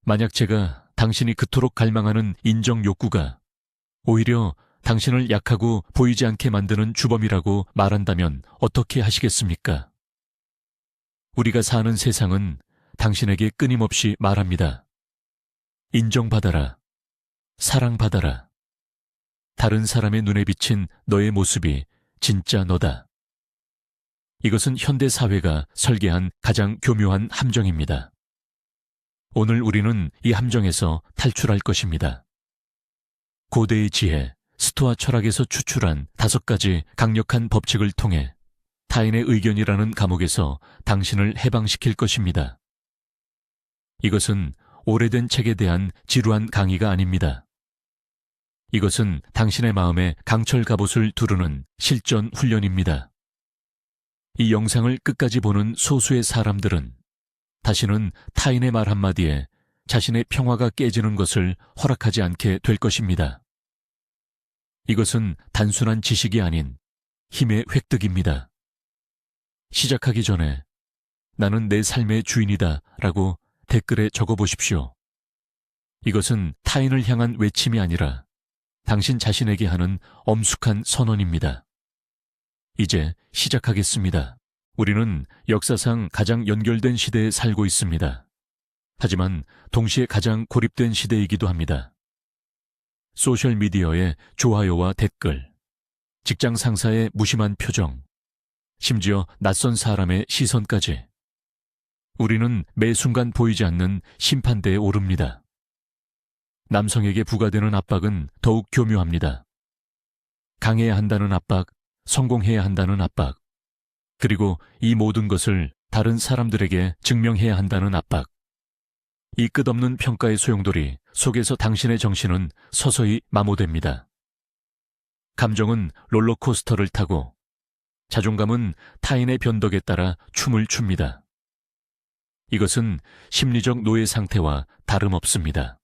만약 제가 당신이 그토록 갈망하는 인정 욕구가 오히려 당신을 약하고 보이지 않게 만드는 주범이라고 말한다면 어떻게 하시겠습니까? 우리가 사는 세상은 당신에게 끊임없이 말합니다. 인정받아라. 사랑받아라. 다른 사람의 눈에 비친 너의 모습이 진짜 너다. 이것은 현대 사회가 설계한 가장 교묘한 함정입니다. 오늘 우리는 이 함정에서 탈출할 것입니다. 고대의 지혜, 스토아 철학에서 추출한 5가지 강력한 법칙을 통해 타인의 의견이라는 감옥에서 당신을 해방시킬 것입니다. 이것은 오래된 책에 대한 지루한 강의가 아닙니다. 이것은 당신의 마음에 강철 갑옷을 두르는 실전 훈련입니다. 이 영상을 끝까지 보는 소수의 사람들은 다시는 타인의 말 한마디에 자신의 평화가 깨지는 것을 허락하지 않게 될 것입니다. 이것은 단순한 지식이 아닌 힘의 획득입니다. 시작하기 전에 나는 내 삶의 주인이다 라고 댓글에 적어보십시오. 이것은 타인을 향한 외침이 아니라 당신 자신에게 하는 엄숙한 선언입니다. 이제 시작하겠습니다. 우리는 역사상 가장 연결된 시대에 살고 있습니다. 하지만 동시에 가장 고립된 시대이기도 합니다. 소셜미디어의 좋아요와 댓글, 직장 상사의 무심한 표정, 심지어 낯선 사람의 시선까지. 우리는 매 순간 보이지 않는 심판대에 오릅니다. 남성에게 부과되는 압박은 더욱 교묘합니다. 강해야 한다는 압박, 성공해야 한다는 압박, 그리고 이 모든 것을 다른 사람들에게 증명해야 한다는 압박. 이 끝없는 평가의 소용돌이 속에서 당신의 정신은 서서히 마모됩니다. 감정은 롤러코스터를 타고 자존감은 타인의 변덕에 따라 춤을 춥니다. 이것은 심리적 노예 상태와 다름없습니다.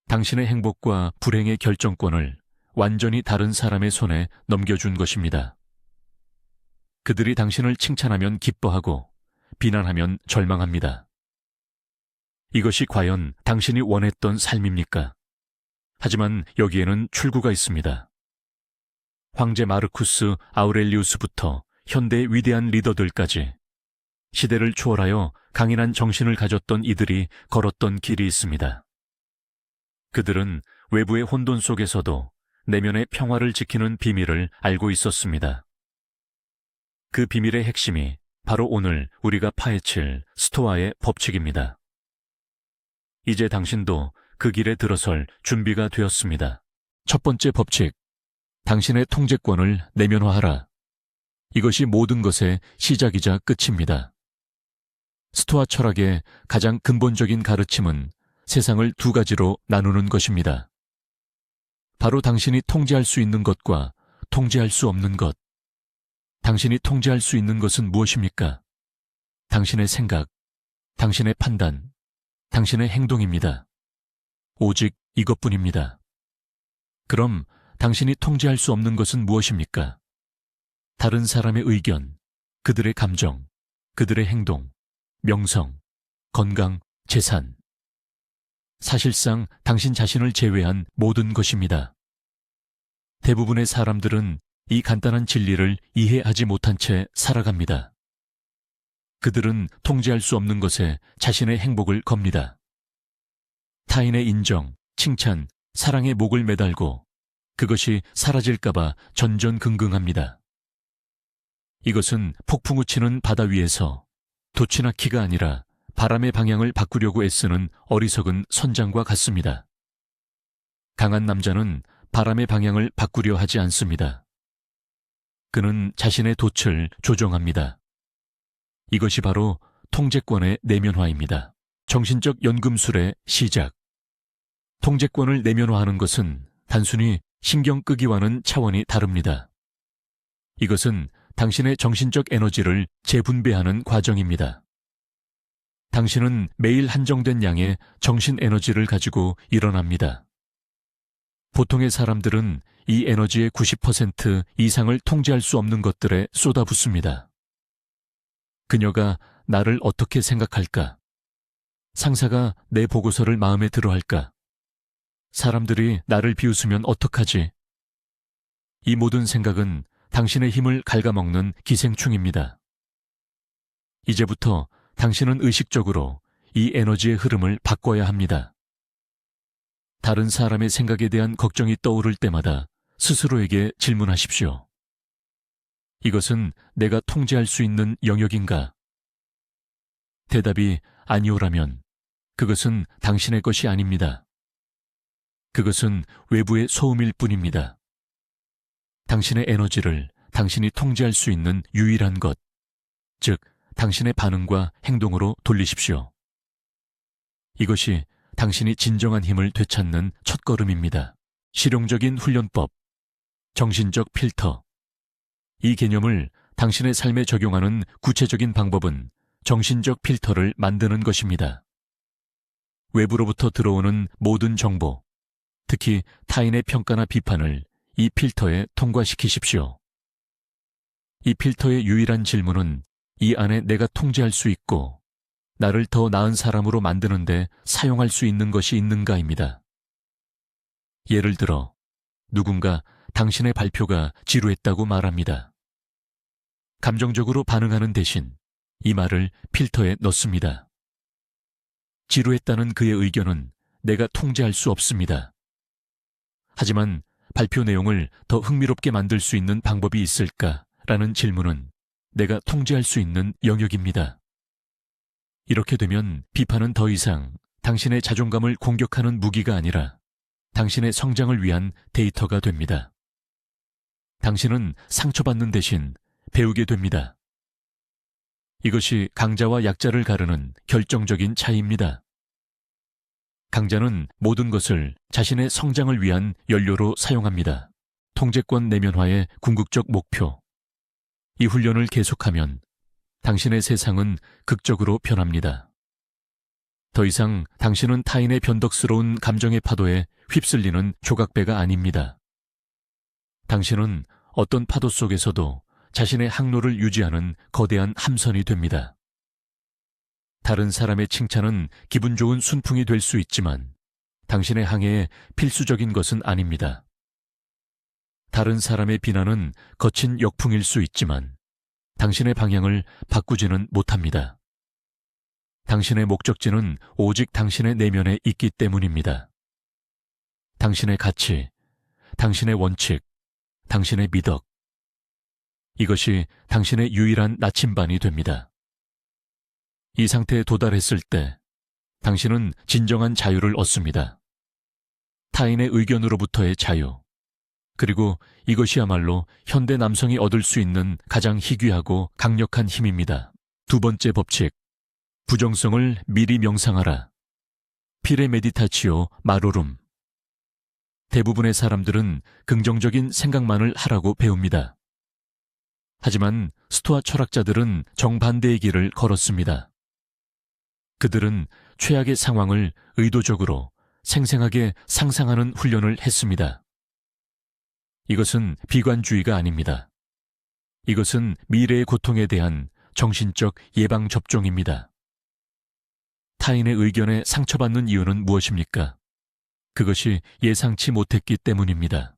당신의 행복과 불행의 결정권을 완전히 다른 사람의 손에 넘겨준 것입니다. 그들이 당신을 칭찬하면 기뻐하고 비난하면 절망합니다. 이것이 과연 당신이 원했던 삶입니까? 하지만 여기에는 출구가 있습니다. 황제 마르쿠스 아우렐리우스부터 현대의 위대한 리더들까지 시대를 초월하여 강인한 정신을 가졌던 이들이 걸었던 길이 있습니다. 그들은 외부의 혼돈 속에서도 내면의 평화를 지키는 비밀을 알고 있었습니다. 그 비밀의 핵심이 바로 오늘 우리가 파헤칠 스토아의 법칙입니다. 이제 당신도 그 길에 들어설 준비가 되었습니다. 첫 번째 법칙, 당신의 통제권을 내면화하라. 이것이 모든 것의 시작이자 끝입니다. 스토아 철학의 가장 근본적인 가르침은 세상을 2가지로 나누는 것입니다. 바로 당신이 통제할 수 있는 것과 통제할 수 없는 것. 당신이 통제할 수 있는 것은 무엇입니까? 당신의 생각, 당신의 판단, 당신의 행동입니다. 오직 이것뿐입니다. 그럼 당신이 통제할 수 없는 것은 무엇입니까? 다른 사람의 의견, 그들의 감정, 그들의 행동, 명성, 건강, 재산. 사실상 당신 자신을 제외한 모든 것입니다. 대부분의 사람들은 이 간단한 진리를 이해하지 못한 채 살아갑니다. 그들은 통제할 수 없는 것에 자신의 행복을 겁니다. 타인의 인정, 칭찬, 사랑에 목을 매달고 그것이 사라질까봐 전전긍긍합니다. 이것은 폭풍우 치는 바다 위에서 돛이나 키가 아니라 바람의 방향을 바꾸려고 애쓰는 어리석은 선장과 같습니다. 강한 남자는 바람의 방향을 바꾸려 하지 않습니다. 그는 자신의 돛을 조종합니다. 이것이 바로 통제권의 내면화입니다. 정신적 연금술의 시작. 통제권을 내면화하는 것은 단순히 신경 끄기와는 차원이 다릅니다. 이것은 당신의 정신적 에너지를 재분배하는 과정입니다. 당신은 매일 한정된 양의 정신 에너지를 가지고 일어납니다. 보통의 사람들은 이 에너지의 90% 이상을 통제할 수 없는 것들에 쏟아붓습니다. 그녀가 나를 어떻게 생각할까? 상사가 내 보고서를 마음에 들어 할까? 사람들이 나를 비웃으면 어떡하지? 이 모든 생각은 당신의 힘을 갉아먹는 기생충입니다. 이제부터 당신은 의식적으로 이 에너지의 흐름을 바꿔야 합니다. 다른 사람의 생각에 대한 걱정이 떠오를 때마다 스스로에게 질문하십시오. 이것은 내가 통제할 수 있는 영역인가? 대답이 아니오라면 그것은 당신의 것이 아닙니다. 그것은 외부의 소음일 뿐입니다. 당신의 에너지를 당신이 통제할 수 있는 유일한 것, 즉 당신의 반응과 행동으로 돌리십시오. 이것이 당신이 진정한 힘을 되찾는 첫걸음입니다. 실용적인 훈련법, 정신적 필터. 이 개념을 당신의 삶에 적용하는 구체적인 방법은 정신적 필터를 만드는 것입니다. 외부로부터 들어오는 모든 정보, 특히 타인의 평가나 비판을 이 필터에 통과시키십시오. 이 필터의 유일한 질문은 이 안에 내가 통제할 수 있고 나를 더 나은 사람으로 만드는데 사용할 수 있는 것이 있는가입니다. 예를 들어 누군가 당신의 발표가 지루했다고 말합니다. 감정적으로 반응하는 대신 이 말을 필터에 넣습니다. 지루했다는 그의 의견은 내가 통제할 수 없습니다. 하지만 발표 내용을 더 흥미롭게 만들 수 있는 방법이 있을까라는 질문은 내가 통제할 수 있는 영역입니다. 이렇게 되면 비판은 더 이상 당신의 자존감을 공격하는 무기가 아니라 당신의 성장을 위한 데이터가 됩니다. 당신은 상처받는 대신 배우게 됩니다. 이것이 강자와 약자를 가르는 결정적인 차이입니다. 강자는 모든 것을 자신의 성장을 위한 연료로 사용합니다. 통제권 내면화의 궁극적 목표. 이 훈련을 계속하면 당신의 세상은 극적으로 변합니다. 더 이상 당신은 타인의 변덕스러운 감정의 파도에 휩쓸리는 조각배가 아닙니다. 당신은 어떤 파도 속에서도 자신의 항로를 유지하는 거대한 함선이 됩니다. 다른 사람의 칭찬은 기분 좋은 순풍이 될 수 있지만 당신의 항해에 필수적인 것은 아닙니다. 다른 사람의 비난은 거친 역풍일 수 있지만 당신의 방향을 바꾸지는 못합니다. 당신의 목적지는 오직 당신의 내면에 있기 때문입니다. 당신의 가치, 당신의 원칙, 당신의 미덕. 이것이 당신의 유일한 나침반이 됩니다. 이 상태에 도달했을 때 당신은 진정한 자유를 얻습니다. 타인의 의견으로부터의 자유. 그리고 이것이야말로 현대 남성이 얻을 수 있는 가장 희귀하고 강력한 힘입니다. 두 번째 법칙. 부정성을 미리 명상하라. 피레 메디타치오 마로룸. 대부분의 사람들은 긍정적인 생각만을 하라고 배웁니다. 하지만 스토아 철학자들은 정반대의 길을 걸었습니다. 그들은 최악의 상황을 의도적으로 생생하게 상상하는 훈련을 했습니다. 이것은 비관주의가 아닙니다. 이것은 미래의 고통에 대한 정신적 예방접종입니다. 타인의 의견에 상처받는 이유는 무엇입니까? 그것이 예상치 못했기 때문입니다.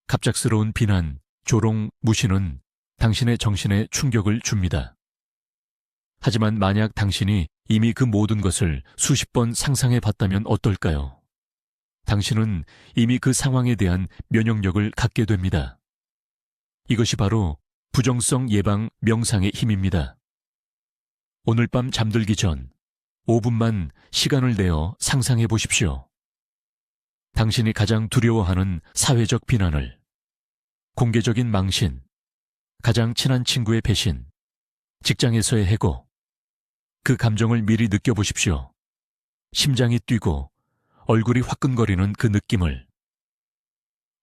갑작스러운 비난, 조롱, 무시는 당신의 정신에 충격을 줍니다. 하지만 만약 당신이 이미 그 모든 것을 수십 번 상상해 봤다면 어떨까요? 당신은 이미 그 상황에 대한 면역력을 갖게 됩니다. 이것이 바로 부정성 예방 명상의 힘입니다. 오늘 밤 잠들기 전 5분만 시간을 내어 상상해 보십시오. 당신이 가장 두려워하는 사회적 비난을, 공개적인 망신, 가장 친한 친구의 배신, 직장에서의 해고, 그 감정을 미리 느껴보십시오. 심장이 뛰고 얼굴이 화끈거리는 그 느낌을.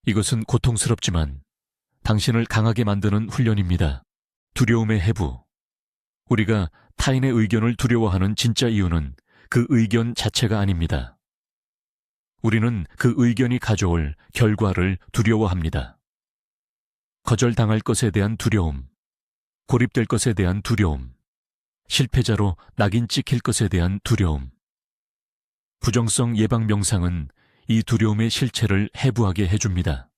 이것은 고통스럽지만 당신을 강하게 만드는 훈련입니다. 두려움의 해부. 우리가 타인의 의견을 두려워하는 진짜 이유는 그 의견 자체가 아닙니다. 우리는 그 의견이 가져올 결과를 두려워합니다. 거절당할 것에 대한 두려움, 고립될 것에 대한 두려움, 실패자로 낙인 찍힐 것에 대한 두려움. 부정성 예방 명상은 이 두려움의 실체를 해부하게 해줍니다.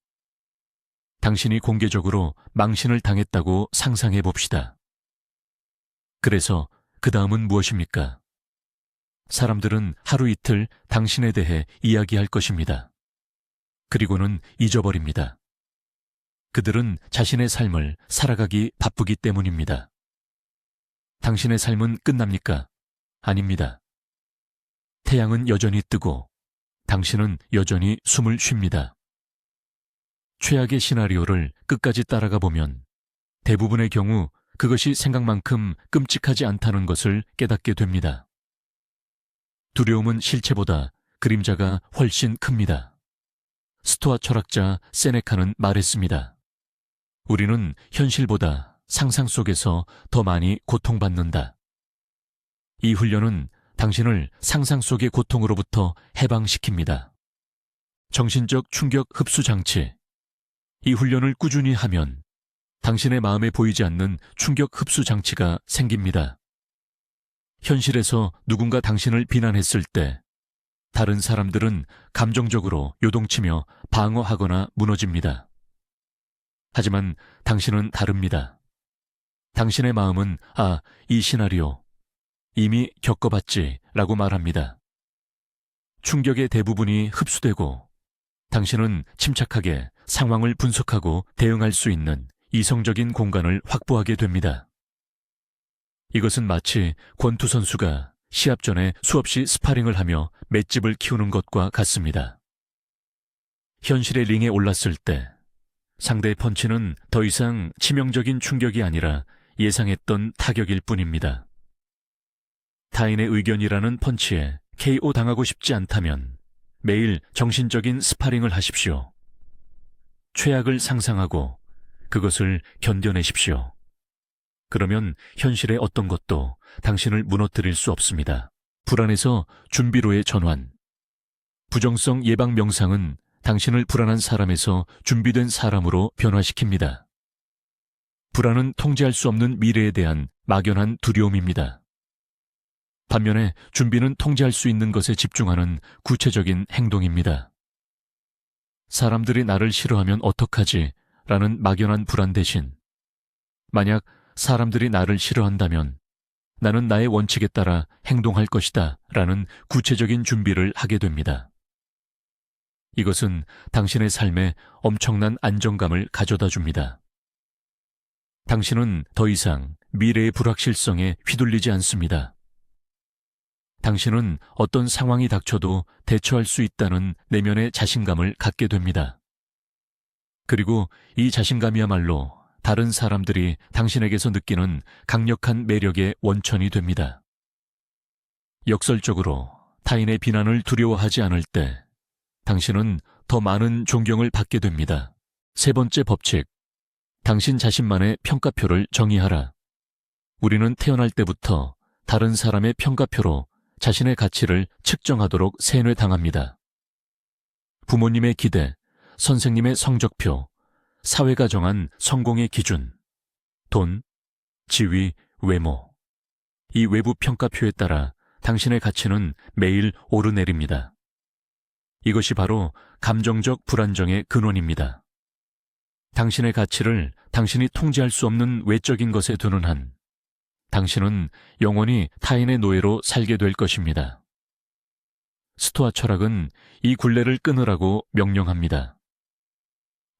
당신이 공개적으로 망신을 당했다고 상상해 봅시다. 그래서 그 다음은 무엇입니까? 사람들은 하루 이틀 당신에 대해 이야기할 것입니다. 그리고는 잊어버립니다. 그들은 자신의 삶을 살아가기 바쁘기 때문입니다. 당신의 삶은 끝납니까? 아닙니다. 태양은 여전히 뜨고 당신은 여전히 숨을 쉽니다. 최악의 시나리오를 끝까지 따라가 보면 대부분의 경우 그것이 생각만큼 끔찍하지 않다는 것을 깨닫게 됩니다. 두려움은 실체보다 그림자가 훨씬 큽니다. 스토아 철학자 세네카는 말했습니다. 우리는 현실보다 상상 속에서 더 많이 고통받는다. 이 훈련은 당신을 상상 속의 고통으로부터 해방시킵니다. 정신적 충격 흡수 장치. 이 훈련을 꾸준히 하면 당신의 마음에 보이지 않는 충격 흡수 장치가 생깁니다. 현실에서 누군가 당신을 비난했을 때 다른 사람들은 감정적으로 요동치며 방어하거나 무너집니다. 하지만 당신은 다릅니다. 당신의 마음은 이 시나리오 이미 겪어봤지 라고 말합니다. 충격의 대부분이 흡수되고 당신은 침착하게 상황을 분석하고 대응할 수 있는 이성적인 공간을 확보하게 됩니다. 이것은 마치 권투 선수가 시합 전에 수없이 스파링을 하며 맷집을 키우는 것과 같습니다. 현실의 링에 올랐을 때 상대의 펀치는 더 이상 치명적인 충격이 아니라 예상했던 타격일 뿐입니다. 타인의 의견이라는 펀치에 KO 당하고 싶지 않다면 매일 정신적인 스파링을 하십시오. 최악을 상상하고 그것을 견뎌내십시오. 그러면 현실의 어떤 것도 당신을 무너뜨릴 수 없습니다. 불안에서 준비로의 전환. 부정성 예방 명상은 당신을 불안한 사람에서 준비된 사람으로 변화시킵니다. 불안은 통제할 수 없는 미래에 대한 막연한 두려움입니다. 반면에 준비는 통제할 수 있는 것에 집중하는 구체적인 행동입니다. 사람들이 나를 싫어하면 어떡하지? 라는 막연한 불안 대신 만약 사람들이 나를 싫어한다면 나는 나의 원칙에 따라 행동할 것이다 라는 구체적인 준비를 하게 됩니다. 이것은 당신의 삶에 엄청난 안정감을 가져다 줍니다. 당신은 더 이상 미래의 불확실성에 휘둘리지 않습니다. 당신은 어떤 상황이 닥쳐도 대처할 수 있다는 내면의 자신감을 갖게 됩니다. 그리고 이 자신감이야말로 다른 사람들이 당신에게서 느끼는 강력한 매력의 원천이 됩니다. 역설적으로 타인의 비난을 두려워하지 않을 때 당신은 더 많은 존경을 받게 됩니다. 세 번째 법칙, 당신 자신만의 평가표를 정의하라. 우리는 태어날 때부터 다른 사람의 평가표로 자신의 가치를 측정하도록 세뇌당합니다. 부모님의 기대, 선생님의 성적표, 사회가 정한 성공의 기준, 돈, 지위, 외모. 이 외부 평가표에 따라 당신의 가치는 매일 오르내립니다. 이것이 바로 감정적 불안정의 근원입니다. 당신의 가치를 당신이 통제할 수 없는 외적인 것에 두는 한 당신은 영원히 타인의 노예로 살게 될 것입니다. 스토아 철학은 이 굴레를 끊으라고 명령합니다.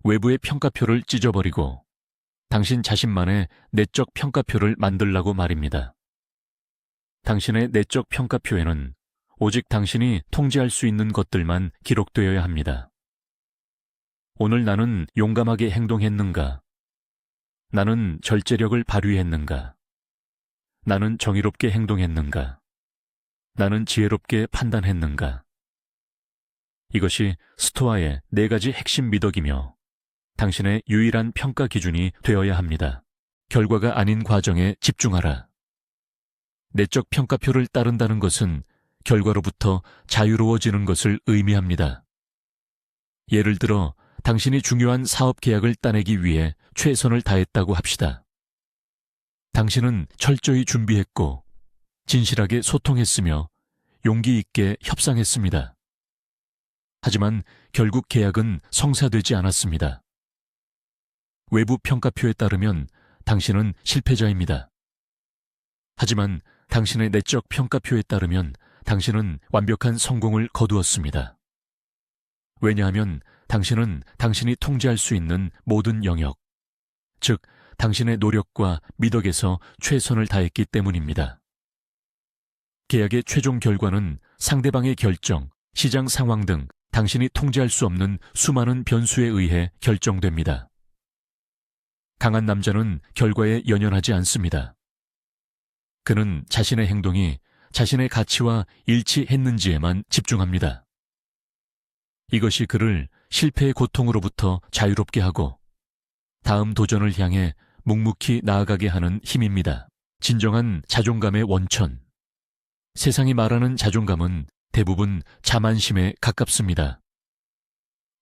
외부의 평가표를 찢어버리고 당신 자신만의 내적 평가표를 만들라고 말입니다. 당신의 내적 평가표에는 오직 당신이 통제할 수 있는 것들만 기록되어야 합니다. 오늘 나는 용감하게 행동했는가? 나는 절제력을 발휘했는가? 나는 정의롭게 행동했는가? 나는 지혜롭게 판단했는가? 이것이 스토아의 4가지 핵심 미덕이며 당신의 유일한 평가 기준이 되어야 합니다. 결과가 아닌 과정에 집중하라. 내적 평가표를 따른다는 것은 결과로부터 자유로워지는 것을 의미합니다. 예를 들어 당신이 중요한 사업 계약을 따내기 위해 최선을 다했다고 합시다. 당신은 철저히 준비했고 진실하게 소통했으며 용기 있게 협상했습니다. 하지만 결국 계약은 성사되지 않았습니다. 외부 평가표에 따르면 당신은 실패자입니다. 하지만 당신의 내적 평가표에 따르면 당신은 완벽한 성공을 거두었습니다. 왜냐하면 당신은 당신이 통제할 수 있는 모든 영역, 즉 당신의 노력과 미덕에서 최선을 다했기 때문입니다. 계약의 최종 결과는 상대방의 결정, 시장 상황 등 당신이 통제할 수 없는 수많은 변수에 의해 결정됩니다. 강한 남자는 결과에 연연하지 않습니다. 그는 자신의 행동이 자신의 가치와 일치했는지에만 집중합니다. 이것이 그를 실패의 고통으로부터 자유롭게 하고 다음 도전을 향해 묵묵히 나아가게 하는 힘입니다. 진정한 자존감의 원천. 세상이 말하는 자존감은 대부분 자만심에 가깝습니다.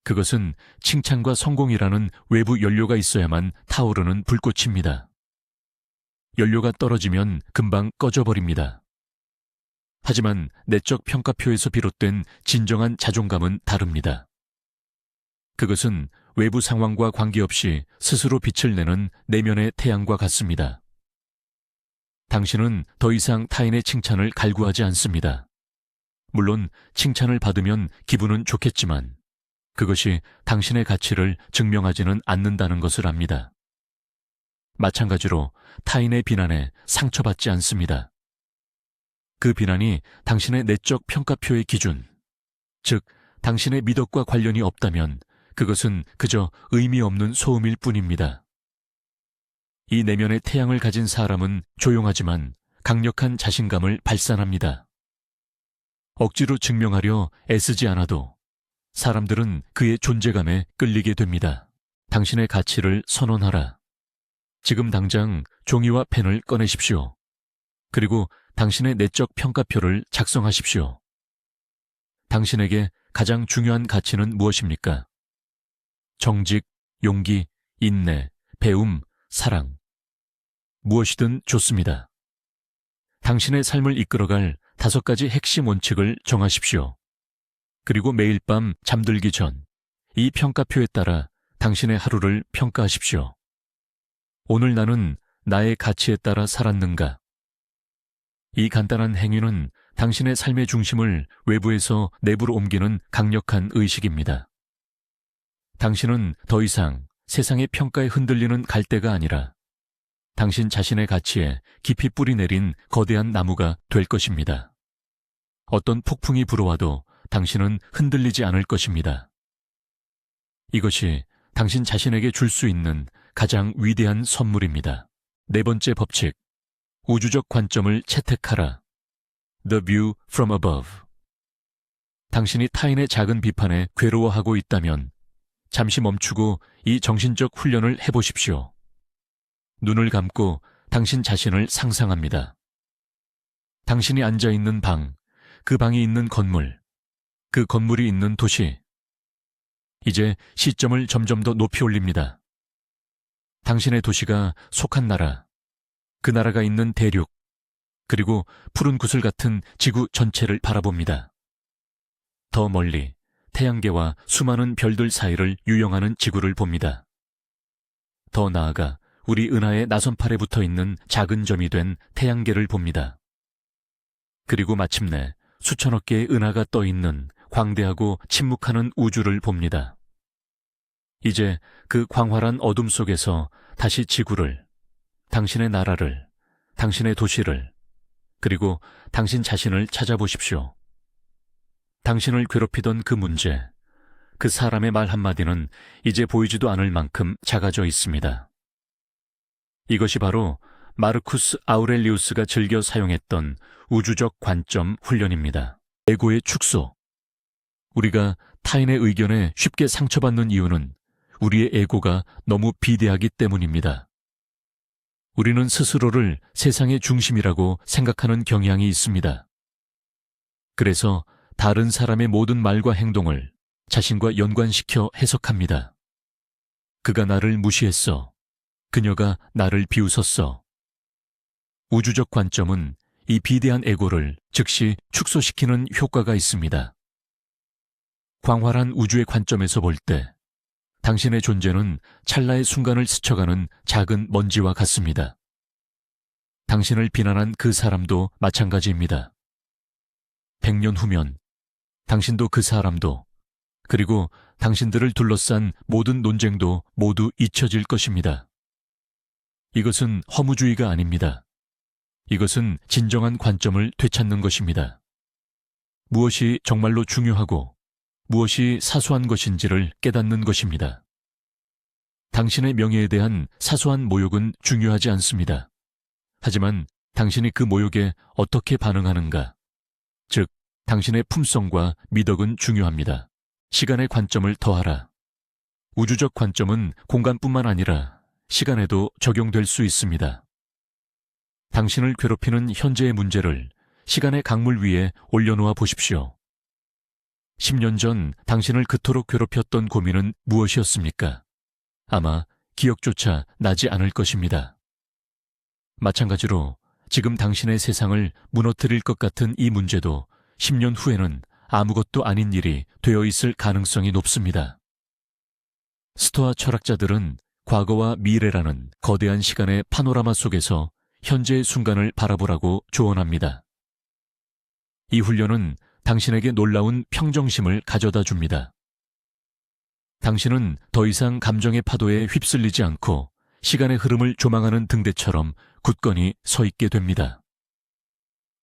그것은 칭찬과 성공이라는 외부 연료가 있어야만 타오르는 불꽃입니다. 연료가 떨어지면 금방 꺼져버립니다. 하지만 내적 평가표에서 비롯된 진정한 자존감은 다릅니다. 그것은 외부 상황과 관계없이 스스로 빛을 내는 내면의 태양과 같습니다. 당신은 더 이상 타인의 칭찬을 갈구하지 않습니다. 물론 칭찬을 받으면 기분은 좋겠지만 그것이 당신의 가치를 증명하지는 않는다는 것을 압니다. 마찬가지로 타인의 비난에 상처받지 않습니다. 그 비난이 당신의 내적 평가표의 기준, 즉 당신의 미덕과 관련이 없다면 그것은 그저 의미 없는 소음일 뿐입니다. 이 내면의 태양을 가진 사람은 조용하지만 강력한 자신감을 발산합니다. 억지로 증명하려 애쓰지 않아도 사람들은 그의 존재감에 끌리게 됩니다. 당신의 가치를 선언하라. 지금 당장 종이와 펜을 꺼내십시오. 그리고 당신의 내적 평가표를 작성하십시오. 당신에게 가장 중요한 가치는 무엇입니까? 정직, 용기, 인내, 배움, 사랑. 무엇이든 좋습니다. 당신의 삶을 이끌어갈 5가지 핵심 원칙을 정하십시오. 그리고 매일 밤 잠들기 전 이 평가표에 따라 당신의 하루를 평가하십시오. 오늘 나는 나의 가치에 따라 살았는가? 이 간단한 행위는 당신의 삶의 중심을 외부에서 내부로 옮기는 강력한 의식입니다. 당신은 더 이상 세상의 평가에 흔들리는 갈대가 아니라 당신 자신의 가치에 깊이 뿌리 내린 거대한 나무가 될 것입니다. 어떤 폭풍이 불어와도 당신은 흔들리지 않을 것입니다. 이것이 당신 자신에게 줄 수 있는 가장 위대한 선물입니다. 4번째 법칙, 우주적 관점을 채택하라. The view from above. 당신이 타인의 작은 비판에 괴로워하고 있다면 잠시 멈추고 이 정신적 훈련을 해보십시오. 눈을 감고 당신 자신을 상상합니다. 당신이 앉아있는 방, 그 방이 있는 건물, 그 건물이 있는 도시. 이제 시점을 점점 더 높이 올립니다. 당신의 도시가 속한 나라, 그 나라가 있는 대륙, 그리고 푸른 구슬 같은 지구 전체를 바라봅니다. 더 멀리 태양계와 수많은 별들 사이를 유영하는 지구를 봅니다. 더 나아가 우리 은하의 나선팔에 붙어있는 작은 점이 된 태양계를 봅니다. 그리고 마침내 수천억 개의 은하가 떠있는 광대하고 침묵하는 우주를 봅니다. 이제 그 광활한 어둠 속에서 다시 지구를, 당신의 나라를, 당신의 도시를, 그리고 당신 자신을 찾아보십시오. 당신을 괴롭히던 그 문제, 그 사람의 말 한마디는 이제 보이지도 않을 만큼 작아져 있습니다. 이것이 바로 마르쿠스 아우렐리우스가 즐겨 사용했던 우주적 관점 훈련입니다. 에고의 축소. 우리가 타인의 의견에 쉽게 상처받는 이유는 우리의 에고가 너무 비대하기 때문입니다. 우리는 스스로를 세상의 중심이라고 생각하는 경향이 있습니다. 그래서 다른 사람의 모든 말과 행동을 자신과 연관시켜 해석합니다. 그가 나를 무시했어. 그녀가 나를 비웃었어. 우주적 관점은 이 비대한 에고를 즉시 축소시키는 효과가 있습니다. 광활한 우주의 관점에서 볼 때 당신의 존재는 찰나의 순간을 스쳐가는 작은 먼지와 같습니다. 당신을 비난한 그 사람도 마찬가지입니다. 100년 후면 당신도 그 사람도 그리고 당신들을 둘러싼 모든 논쟁도 모두 잊혀질 것입니다. 이것은 허무주의가 아닙니다. 이것은 진정한 관점을 되찾는 것입니다. 무엇이 정말로 중요하고 무엇이 사소한 것인지를 깨닫는 것입니다. 당신의 명예에 대한 사소한 모욕은 중요하지 않습니다. 하지만 당신이 그 모욕에 어떻게 반응하는가, 즉 당신의 품성과 미덕은 중요합니다. 시간의 관점을 더하라. 우주적 관점은 공간뿐만 아니라 시간에도 적용될 수 있습니다. 당신을 괴롭히는 현재의 문제를 시간의 강물 위에 올려놓아 보십시오. 10년 전 당신을 그토록 괴롭혔던 고민은 무엇이었습니까? 아마 기억조차 나지 않을 것입니다. 마찬가지로 지금 당신의 세상을 무너뜨릴 것 같은 이 문제도 10년 후에는 아무것도 아닌 일이 되어 있을 가능성이 높습니다. 스토아 철학자들은 과거와 미래라는 거대한 시간의 파노라마 속에서 현재의 순간을 바라보라고 조언합니다. 이 훈련은 당신에게 놀라운 평정심을 가져다 줍니다. 당신은 더 이상 감정의 파도에 휩쓸리지 않고 시간의 흐름을 조망하는 등대처럼 굳건히 서 있게 됩니다.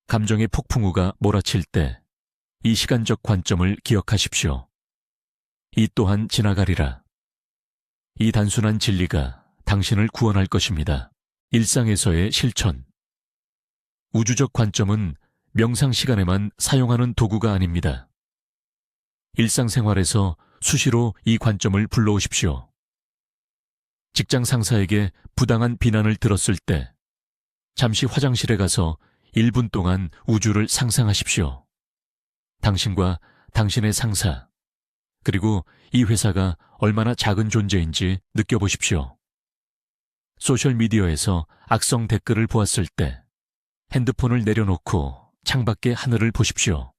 감정의 폭풍우가 몰아칠 때 이 시간적 관점을 기억하십시오. 이 또한 지나가리라. 이 단순한 진리가 당신을 구원할 것입니다. 일상에서의 실천. 우주적 관점은 명상 시간에만 사용하는 도구가 아닙니다. 일상생활에서 수시로 이 관점을 불러오십시오. 직장 상사에게 부당한 비난을 들었을 때 잠시 화장실에 가서 1분 동안 우주를 상상하십시오. 당신과 당신의 상사, 그리고 이 회사가 얼마나 작은 존재인지 느껴보십시오. 소셜미디어에서 악성 댓글을 보았을 때 핸드폰을 내려놓고 창밖의 하늘을 보십시오.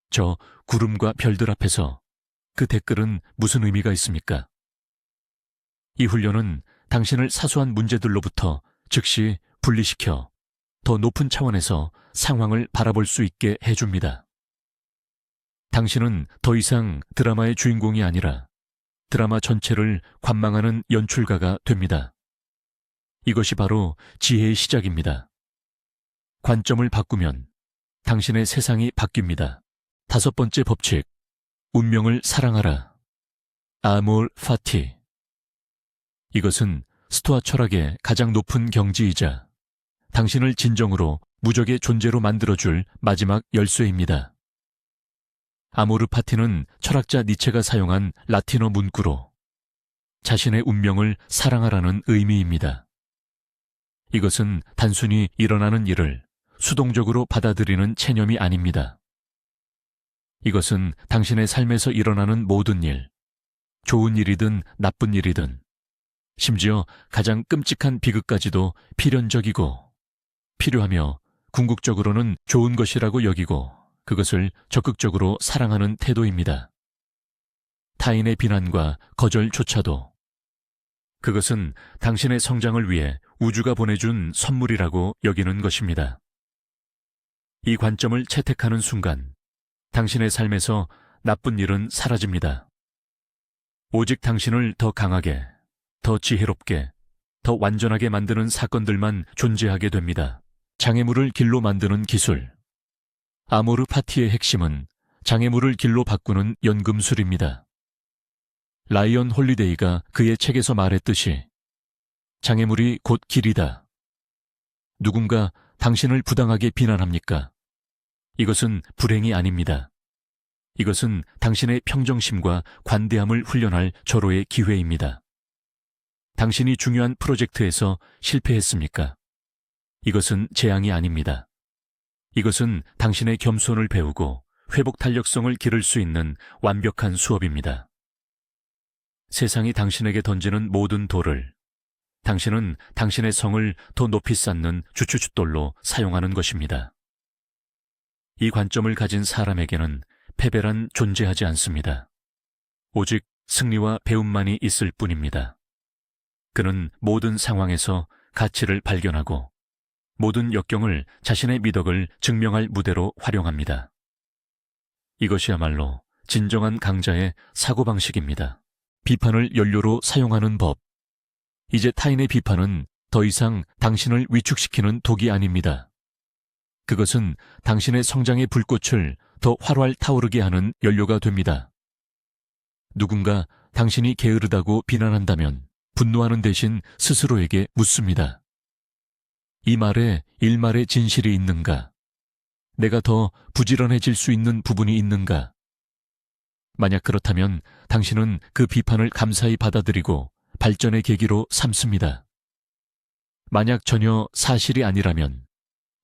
저 구름과 별들 앞에서 그 댓글은 무슨 의미가 있습니까? 이 훈련은 당신을 사소한 문제들로부터 즉시 분리시켜 더 높은 차원에서 상황을 바라볼 수 있게 해줍니다. 당신은 더 이상 드라마의 주인공이 아니라 드라마 전체를 관망하는 연출가가 됩니다. 이것이 바로 지혜의 시작입니다. 관점을 바꾸면 당신의 세상이 바뀝니다. 5번째 법칙, 운명을 사랑하라. 아몰 파티. 이것은 스토아 철학의 가장 높은 경지이자 당신을 진정으로 무적의 존재로 만들어줄 마지막 열쇠입니다. 아모르 파티는 철학자 니체가 사용한 라틴어 문구로 자신의 운명을 사랑하라는 의미입니다. 이것은 단순히 일어나는 일을 수동적으로 받아들이는 체념이 아닙니다. 이것은 당신의 삶에서 일어나는 모든 일, 좋은 일이든 나쁜 일이든, 심지어 가장 끔찍한 비극까지도 필연적이고 필요하며 궁극적으로는 좋은 것이라고 여기고 그것을 적극적으로 사랑하는 태도입니다. 타인의 비난과 거절조차도 그것은 당신의 성장을 위해 우주가 보내준 선물이라고 여기는 것입니다. 이 관점을 채택하는 순간 당신의 삶에서 나쁜 일은 사라집니다. 오직 당신을 더 강하게, 더 지혜롭게, 더 완전하게 만드는 사건들만 존재하게 됩니다. 장애물을 길로 만드는 기술. 아모르 파티의 핵심은 장애물을 길로 바꾸는 연금술입니다. 라이언 홀리데이가 그의 책에서 말했듯이 장애물이 곧 길이다. 누군가 당신을 부당하게 비난합니까? 이것은 불행이 아닙니다. 이것은 당신의 평정심과 관대함을 훈련할 절호의 기회입니다. 당신이 중요한 프로젝트에서 실패했습니까? 이것은 재앙이 아닙니다. 이것은 당신의 겸손을 배우고 회복 탄력성을 기를 수 있는 완벽한 수업입니다. 세상이 당신에게 던지는 모든 돌을 당신은 당신의 성을 더 높이 쌓는 주추춧돌로 사용하는 것입니다. 이 관점을 가진 사람에게는 패배란 존재하지 않습니다. 오직 승리와 배움만이 있을 뿐입니다. 그는 모든 상황에서 가치를 발견하고 모든 역경을 자신의 미덕을 증명할 무대로 활용합니다. 이것이야말로 진정한 강자의 사고방식입니다. 비판을 연료로 사용하는 법. 이제 타인의 비판은 더 이상 당신을 위축시키는 독이 아닙니다. 그것은 당신의 성장의 불꽃을 더 활활 타오르게 하는 연료가 됩니다. 누군가 당신이 게으르다고 비난한다면 분노하는 대신 스스로에게 묻습니다. 이 말에 일말의 진실이 있는가? 내가 더 부지런해질 수 있는 부분이 있는가? 만약 그렇다면 당신은 그 비판을 감사히 받아들이고 발전의 계기로 삼습니다. 만약 전혀 사실이 아니라면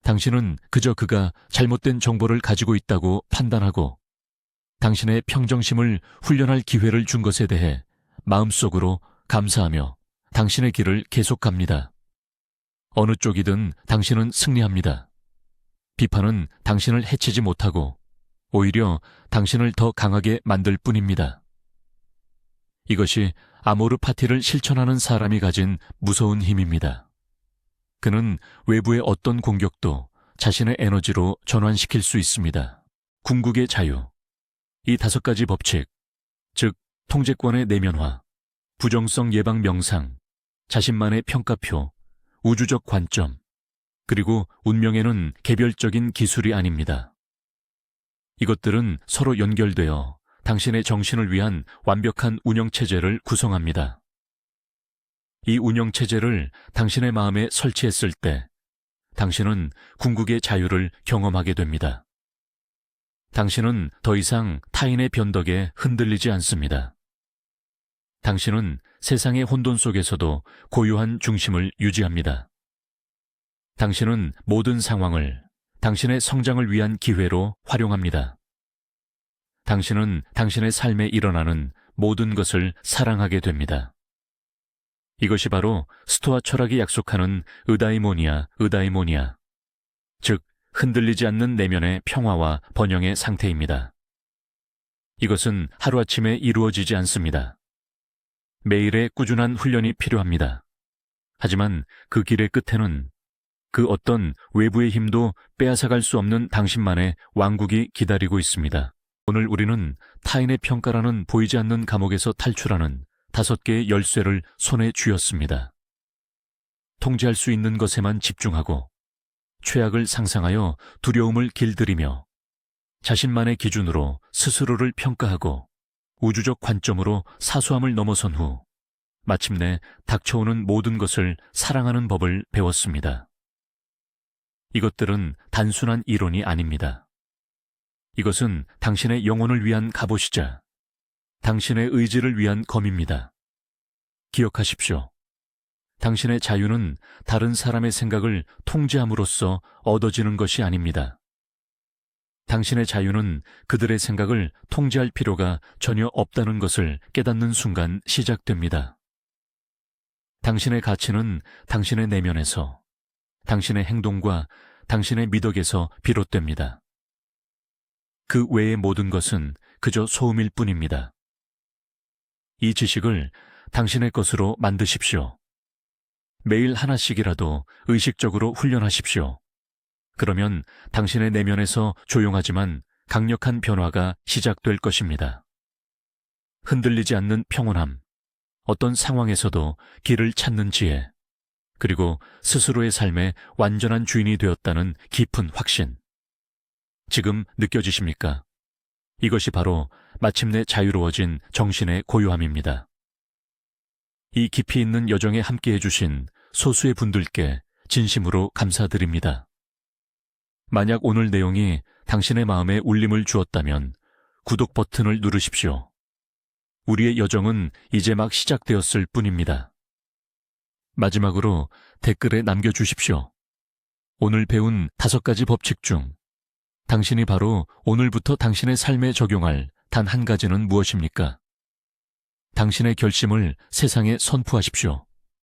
당신은 그저 그가 잘못된 정보를 가지고 있다고 판단하고 당신의 평정심을 훈련할 기회를 준 것에 대해 마음속으로 감사하며 당신의 길을 계속 갑니다. 어느 쪽이든 당신은 승리합니다. 비판은 당신을 해치지 못하고 오히려 당신을 더 강하게 만들 뿐입니다. 이것이 아모르 파티를 실천하는 사람이 가진 무서운 힘입니다. 그는 외부의 어떤 공격도 자신의 에너지로 전환시킬 수 있습니다. 궁극의 자유. 이 5가지 법칙, 즉 통제권의 내면화, 부정성 예방 명상, 자신만의 평가표, 우주적 관점, 그리고 운명에는 개별적인 기술이 아닙니다. 이것들은 서로 연결되어 당신의 정신을 위한 완벽한 운영체제를 구성합니다. 이 운영체제를 당신의 마음에 설치했을 때 당신은 궁극의 자유를 경험하게 됩니다. 당신은 더 이상 타인의 변덕에 흔들리지 않습니다. 당신은 세상의 혼돈 속에서도 고유한 중심을 유지합니다. 당신은 모든 상황을 당신의 성장을 위한 기회로 활용합니다. 당신은 당신의 삶에 일어나는 모든 것을 사랑하게 됩니다. 이것이 바로 스토아 철학이 약속하는 의다이모니아, 즉 흔들리지 않는 내면의 평화와 번영의 상태입니다. 이것은 하루아침에 이루어지지 않습니다. 매일의 꾸준한 훈련이 필요합니다. 하지만 그 길의 끝에는 그 어떤 외부의 힘도 빼앗아갈 수 없는 당신만의 왕국이 기다리고 있습니다. 오늘 우리는 타인의 평가라는 보이지 않는 감옥에서 탈출하는 5개의 열쇠를 손에 쥐었습니다. 통제할 수 있는 것에만 집중하고 최악을 상상하여 두려움을 길들이며 자신만의 기준으로 스스로를 평가하고 우주적 관점으로 사소함을 넘어선 후 마침내 닥쳐오는 모든 것을 사랑하는 법을 배웠습니다. 이것들은 단순한 이론이 아닙니다. 이것은 당신의 영혼을 위한 갑옷이자 당신의 의지를 위한 검입니다. 기억하십시오. 당신의 자유는 다른 사람의 생각을 통제함으로써 얻어지는 것이 아닙니다. 당신의 자유는 그들의 생각을 통제할 필요가 전혀 없다는 것을 깨닫는 순간 시작됩니다. 당신의 가치는 당신의 내면에서, 당신의 행동과 당신의 미덕에서 비롯됩니다. 그 외의 모든 것은 그저 소음일 뿐입니다. 이 지식을 당신의 것으로 만드십시오. 매일 하나씩이라도 의식적으로 훈련하십시오. 그러면 당신의 내면에서 조용하지만 강력한 변화가 시작될 것입니다. 흔들리지 않는 평온함, 어떤 상황에서도 길을 찾는 지혜, 그리고 스스로의 삶의 완전한 주인이 되었다는 깊은 확신. 지금 느껴지십니까? 이것이 바로 마침내 자유로워진 정신의 고요함입니다. 이 깊이 있는 여정에 함께해 주신 소수의 분들께 진심으로 감사드립니다. 만약 오늘 내용이 당신의 마음에 울림을 주었다면 구독 버튼을 누르십시오. 우리의 여정은 이제 막 시작되었을 뿐입니다. 마지막으로 댓글에 남겨주십시오. 오늘 배운 5가지 법칙 중 당신이 바로 오늘부터 당신의 삶에 적용할 단 한 가지는 무엇입니까? 당신의 결심을 세상에 선포하십시오.